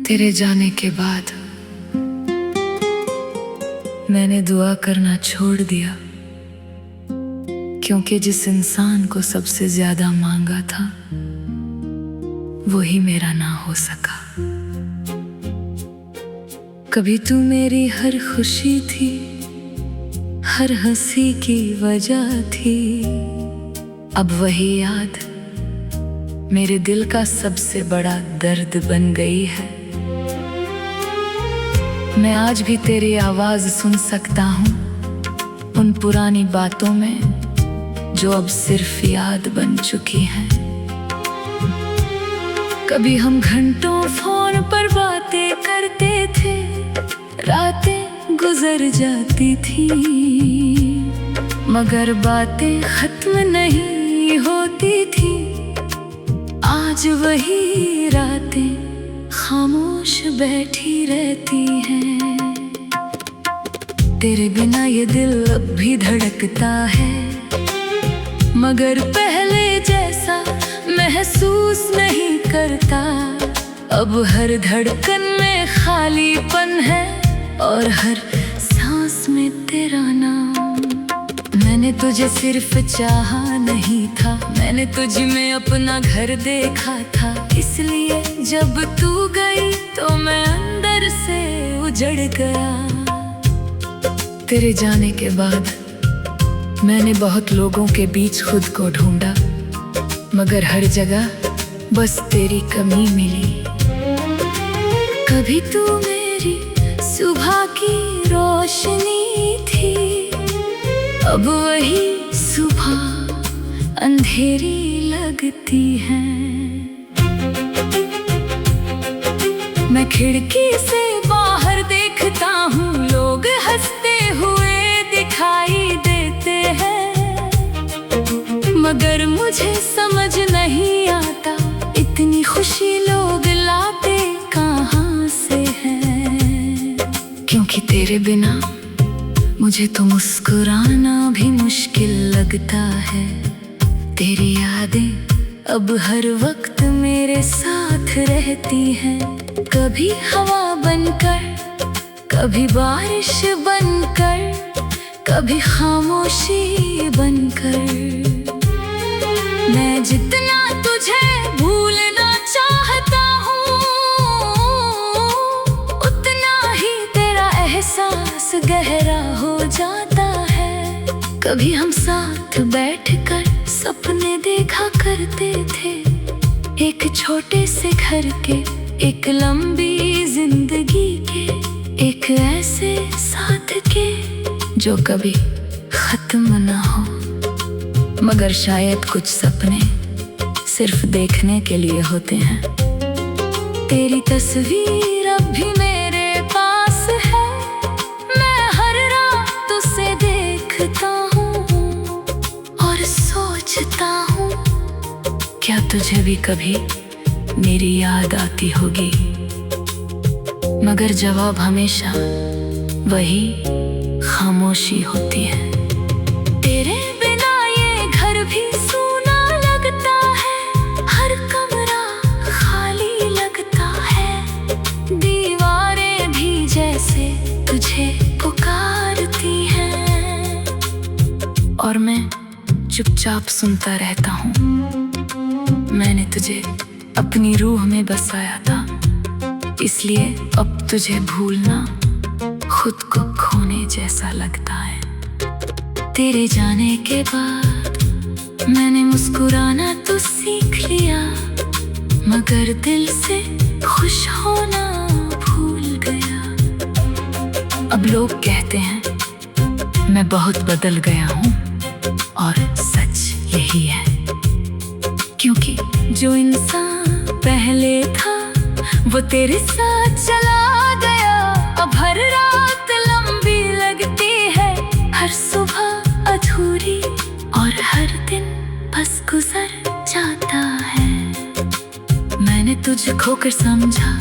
तेरे जाने के बाद मैंने दुआ करना छोड़ दिया, क्योंकि जिस इंसान को सबसे ज्यादा मांगा था वही मेरा ना हो सका। कभी तू मेरी हर खुशी थी, हर हंसी की वजह थी। अब वही याद मेरे दिल का सबसे बड़ा दर्द बन गई है। मैं आज भी तेरी आवाज सुन सकता हूँ उन पुरानी बातों में जो अब सिर्फ याद बन चुकी हैं। कभी हम घंटों फोन पर बातें करते थे, रातें गुजर जाती थी, मगर बातें खत्म नहीं होती थी। आज वही रातें खामोश बैठी रहती हैं। तेरे बिना ये दिल अब भी धड़कता है, मगर पहले जैसा महसूस नहीं करता। अब हर धड़कन में खालीपन है और हर सांस में तेरा नाम। मैंने तुझे सिर्फ चाहा नहीं था, मैंने तुझ में अपना घर देखा था। इसलिए जब तू गई तो मैं अंदर से उजड़ गया। तेरे जाने के बाद मैंने बहुत लोगों के बीच खुद को ढूंढा, मगर हर जगह बस तेरी कमी मिली। कभी तू मेरी सुबह की रोशनी थी, अब वही सुबह अंधेरी लगती है। मैं खिड़की से बाहर देखता हूँ, लोग हंसते हुए दिखाई देते हैं, मगर मुझे समझ नहीं आता इतनी खुशी लोग लाते कहाँ से हैं। क्योंकि तेरे बिना मुझे तो मुस्कुराना भी मुश्किल लगता है। तेरी यादें अब हर वक्त मेरे साथ रहती हैं, कभी हवा बनकर, कभी बारिश बनकर, कभी खामोशी बनकर। मैं जितना तुझे भूलना चाहता हूँ, उतना ही तेरा एहसास गहरा हो जाता है। कभी हम साथ बैठकर सपने देखा करते थे, एक छोटे से घर के, एक लंबी जिंदगी के, एक ऐसे साथ के जो कभी खत्म ना हो। मगर शायद कुछ सपने सिर्फ देखने के लिए होते हैं। तेरी तस्वीर अब भी मेरे पास है, मैं हर रात उसे देखता हूँ और सोचता हूँ, क्या तुझे भी कभी मेरी याद आती होगी। मगर जवाब हमेशा वही खामोशी होती है। तेरे बिना ये घर भी सूना लगता है, हर कमरा खाली लगता है। दीवारें भी जैसे तुझे पुकारती हैं और मैं चुपचाप सुनता रहता हूँ। मैंने तुझे अपनी रूह में बसाया था, इसलिए अब तुझे भूलना खुद को खोने जैसा लगता है। तेरे जाने के बाद मैंने मुस्कुराना तो सीख लिया, मगर दिल से खुश होना भूल गया। अब लोग कहते हैं मैं बहुत बदल गया हूँ, और सच यही है, क्योंकि जो इंसान पहले था वो तेरे साथ चला गया। अब हर रात लंबी लगती है, हर सुबह अधूरी, और हर दिन बस गुजर जाता है। मैंने तुझे खोकर समझा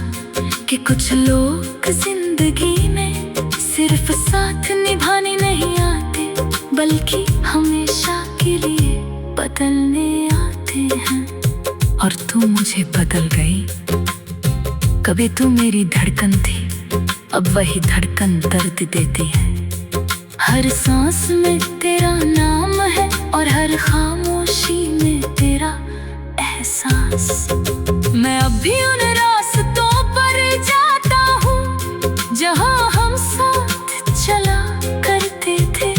कि कुछ लोग जिंदगी में सिर्फ साथ निभाने नहीं आते, बल्कि हमेशा के लिए बदलने आते हैं। और तू मुझे बदल गई, कभी तू मेरी धड़कन थी, अब वही धड़कन दर्द देती है। हर सांस में तेरा नाम है और हर खामोशी में तेरा एहसास। मैं अब भी उन रास्तों पर जाता हूँ जहाँ हम साथ चला करते थे।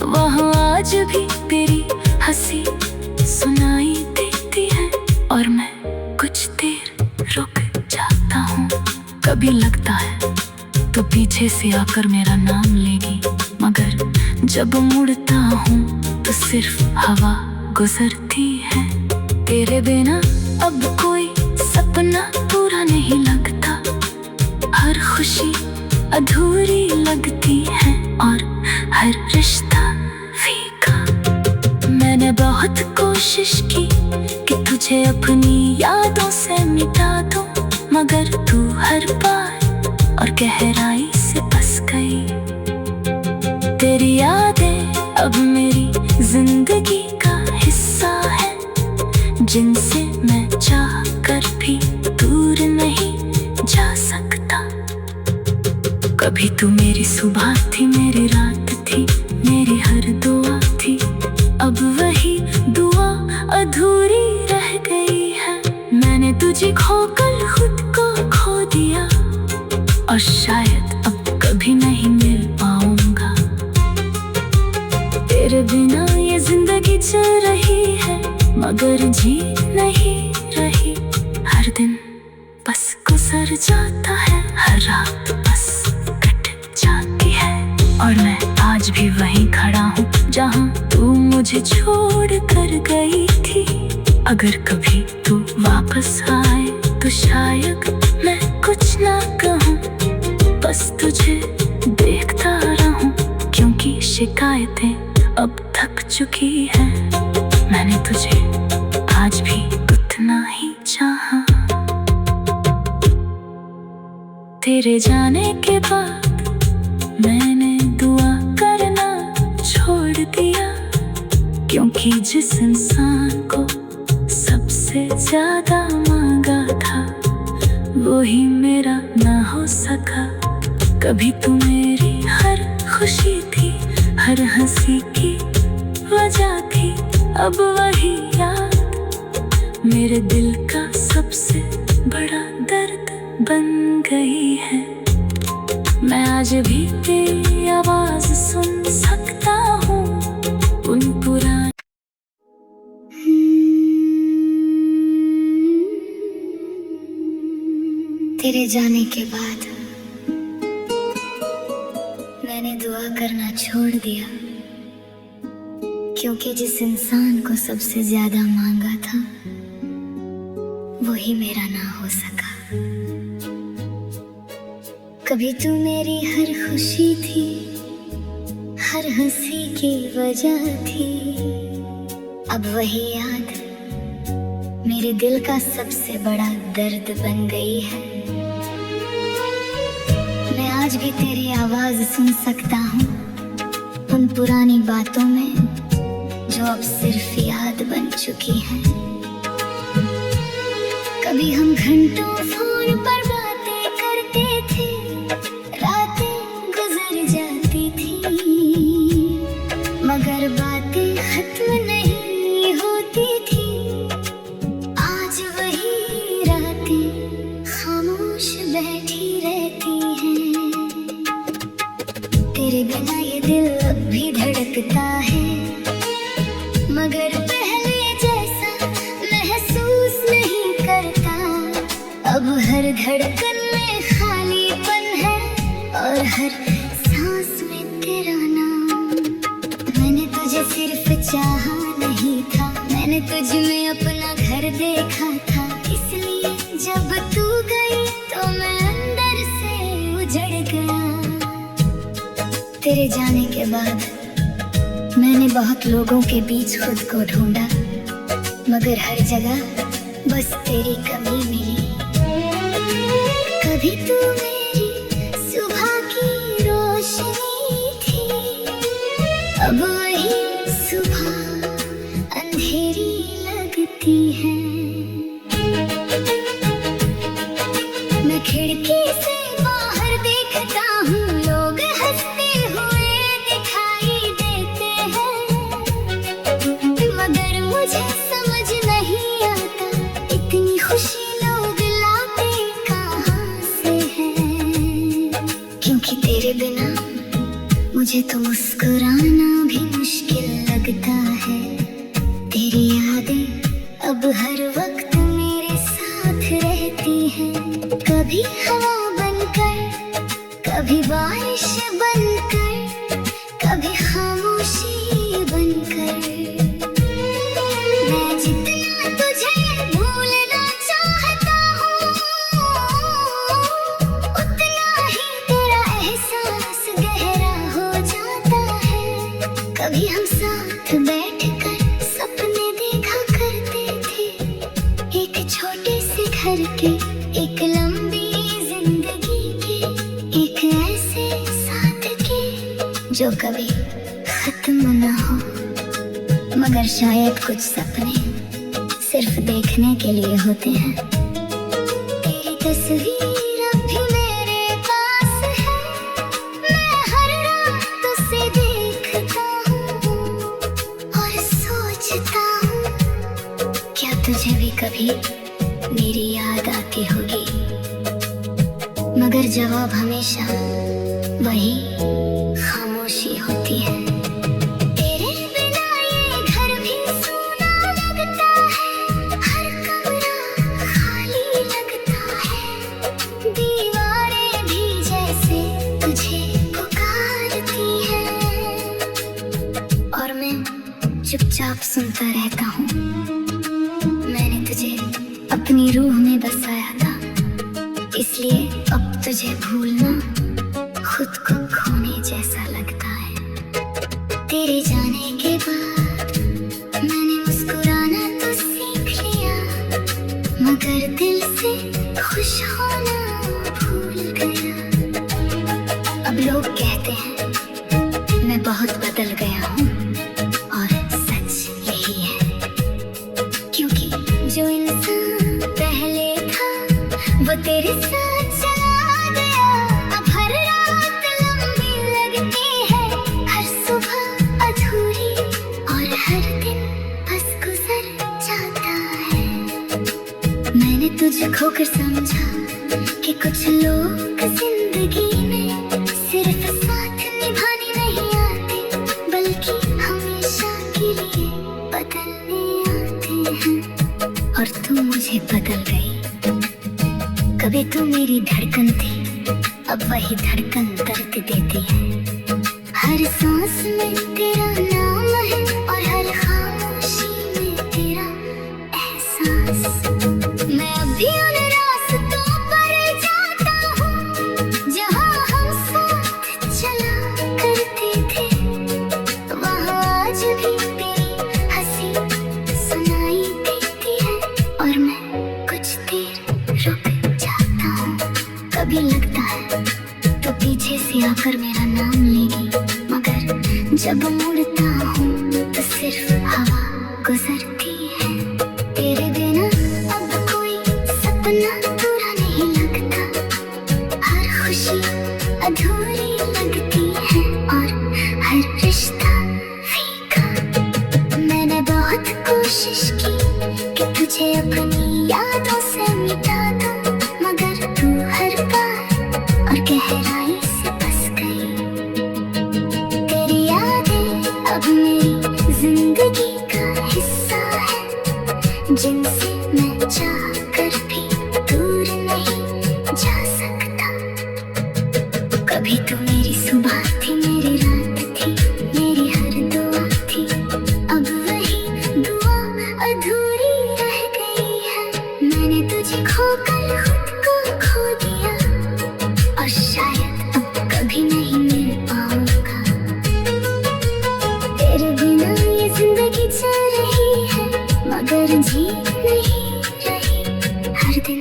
वहाँ आज भी तेरी हंसी सुनाई देती है और मैं कुछ देर रुक जाता हूँ। कभी लगता है तो पीछे से आकर मेरा नाम लेगी, मगर जब मुड़ता हूँ तो सिर्फ हवा गुजरती है। तेरे बिना अब कोई सपना पूरा नहीं लगता, हर खुशी अधूरी लगती है और हर रिश्ता फीका। मैंने बहुत कोशिश की कि तुझे अपनी यादों से मिटा दूं, मगर तू हर बार और गहराई से बस गई। तेरी यादें अब मेरी जिंदगी का हिस्सा है, जिनसे मैं चाह कर भी दूर नहीं जा सकता। कभी तू मेरी सुबह थी, मेरी रात थी, मेरी हर दुआ थी। अब वही दुआ अधूरी रह गई है। मैंने तुझे खोकर खुद को खो दिया और शायद अब कभी नहीं मिल पाऊंगा। तेरे बिना ये जिंदगी चल रही है, मगर जी नहीं रही। हर दिन बस गुजर जाता है, हर रात बस कट जाती है और मैं आज भी वहीं खड़ा हूँ जहाँ तू मुझे छोड़ कर गई थी। अगर कभी तू वापस आए तो शायद मैं कुछ ना कहूँ, बस तुझे देखता रहूं, क्योंकि शिकायतें अब थक चुकी है। मैंने तुझे आज भी उतना ही चाहा। तेरे जाने के बाद मैंने दुआ करना छोड़ दिया, क्योंकि जिस इंसान को सबसे ज्यादा मांगा था वो ही मेरा ना हो सका। कभी तू मेरी हर खुशी थी, हर हंसी की वजह थी। अब वही याद मेरे दिल का सबसे बड़ा दर्द बन गई है। मैं आज भी तेरी आवाज सुन सकता हूँ उन पुराने। तेरे जाने के बाद मैंने दुआ करना छोड़ दिया, क्योंकि जिस इंसान को सबसे ज्यादा मांगा था वो ही मेरा ना हो सका। कभी तू मेरी हर खुशी थी, हर हंसी की वजह थी। अब वही याद मेरे दिल का सबसे बड़ा दर्द बन गई है। मैं आज भी तेरी आवाज सुन सकता हूँ उन पुरानी बातों में जो अब सिर्फ याद बन चुकी हैं। कभी हम घंटों फोन पर बातें करते थे, रातें गुजर जाती थी, मगर बातें खत्म नहीं होती थी। आज वही रातें खामोश बैठी रहती हैं। तेरे बिना ये दिल अब भी धड़कता है, मगर पहले जैसा महसूस नहीं करता। अब हर धड़कन में खालीपन है और हर सांस में तेरा नाम। मैंने तुझे सिर्फ चाहा नहीं था, मैंने तुझ में अपना घर देखा था। इसलिए जब तू गई तो मैं अंदर से उजड़ गया। तेरे जाने के बाद मैंने बहुत लोगों के बीच खुद को ढूंढा, मगर हर जगह बस तेरी कमी मिली। कभी तू मेरी सुबह की रोशनी थी, अब वही सुबह अंधेरी लगती है। मुझे समझ नहीं आता, इतनी खुशी लोग लाते कहाँ से हैं। क्योंकि तेरे बिना मुझे तो मुस्कुराना भी मुश्किल लगता है। तेरी यादें अब हर वक्त मेरे साथ रहती हैं, कभी हवा बनकर, कभी बारिश बनकर, कभी खामोशी बनकर। मैं जितना तुझे भूलना चाहता हूँ, उतना ही तेरा एहसास गहरा हो जाता है। कभी हम साथ बैठकर सपने देखा करते थे, एक छोटे से घर के, एक लंबी जिंदगी के, एक ऐसे साथ के जो कभी खत्म न हो। मगर शायद कुछ सपने सिर्फ देखने के लिए होते हैं। तेरी तस्वीर अब भी मेरे पास है, मैं हर रात उसे देखता हूँ और सोचता हूँ, क्या तुझे भी कभी मेरी याद आती होगी। मगर जवाब हमेशा वही खामोशी होती है। तेरे बिना ये घर भी सूना लगता है, हर कमरा खाली लगता है, दीवारें भी जैसे तुझे पुकारती हैं। और मैं चुपचाप सुनता रहता हूँ, मैंने तुझे अपनी रूह में बसाया था, इसलिए अब तुझे भूलना खुद को खोने जैसा लगता है। तेरे जाने के बाद मैंने मुस्कुराना तो सीख लिया, मगर दिल से खुश होना भूल गया। अब लोग कहते हैं मैं बहुत बदल गया हूँ, और सच यही है, क्योंकि जो इंसान पहले था वो तेरे साथ चला गया। अब हर रात लंबी लगती है, हर सुबह अधूरी, और हर दिन बस गुजर जाता है। मैंने तुझे खोकर समझा कि कुछ लोग जिंदगी में सिर्फ साथ निभाने नहीं आते, बल्कि हमेशा के लिए बदलने आते हैं। और तू मुझे बदल गई। कभी तू मेरी धड़कन थी, अब वही धड़कन दर्द देती है। हर सांस में तेरा नाम है, और हर खामोशी में तेरा एहसास। मैं अब भी उन रास्तों पर जाता हूँ जहाँ हम साथ चला करते थे, वहाँ आज भी तेरी हंसी सुनाई देती है। और मैं कुछ देर रुक जाता हूँ, कभी लगता है तो पीछे से आकर मेरा नाम लेगी, मगर जब मुड़ता हूँ तो सिर्फ हवा गुजरती है। तेरे बिना अब कोई सपना पूरा नहीं लगता, हर खुशी अधूरी लगती है, और हर रिश्ता फीका। मैंने बहुत कोशिश की कि तुझे अपनी यादों से मिटा दूं, मगर तू हर बार और गहराई से बस गई। तेरी यादें अब मेरी जिंदगी का हिस्सा है, जिनसे मैं चाहकर भी दूर नहीं जा सकता। कभी तो मेरी सुबह थी, मेरी रात थी, मेरी हर दुआ थी, अब वही दुआ अधूरी रह गई है। मैंने तुझे खोकर खुद को खो दिया, और शायद अब कभी नहीं मिल पाऊंगा। तेरे बिना ये जिंदगी चल रही है, मगर जी नहीं रही। हर दिन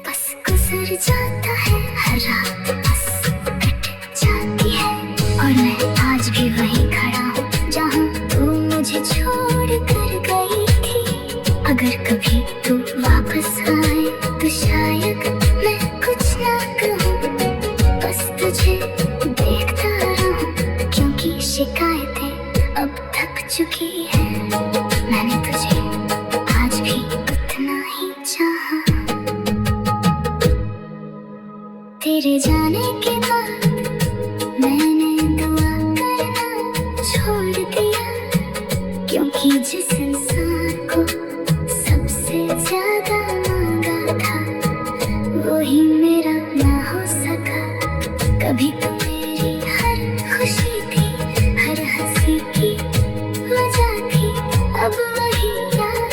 बस गुजर जाता है, हर रात बस कट जाती है, और मैं आज भी वहीं खड़ा हूँ जहाँ तू मुझे छोड़ कर गई थी। अगर कभी तू वापस आए तो शायद मैं कुछ ना कहूँ, बस तुझे देखता रहूँ, क्योंकि शिकायतें अब थक चुकी है। मैंने तुझे जिस इंसान को सबसे ज्यादा मांगा था वही मेरा ना हो सका। कभी तो मेरी हर खुशी थी, हर हंसी की वजह थी, अब वही याद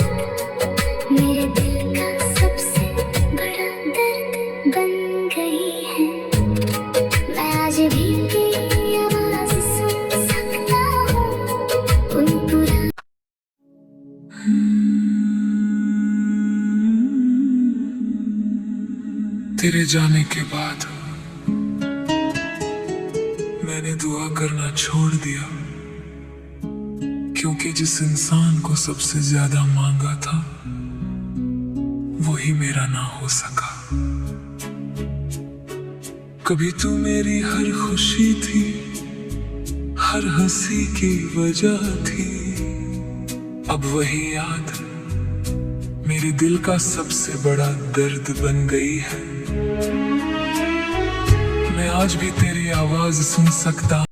मेरे दिल का सबसे बड़ा दर्द बन गई है। मैं आज भी तेरी आवाज सुन सकता हूँ उन पुराने तेरे जाने के बाद मैंने दुआ करना छोड़ दिया, क्योंकि जिस इंसान को सबसे ज्यादा मांगा था वही मेरा ना हो सका। कभी तू मेरी हर खुशी थी, हर हंसी की वजह थी, अब वही याद मेरे दिल का सबसे बड़ा दर्द बन गई है। मैं आज भी तेरी आवाज सुन सकता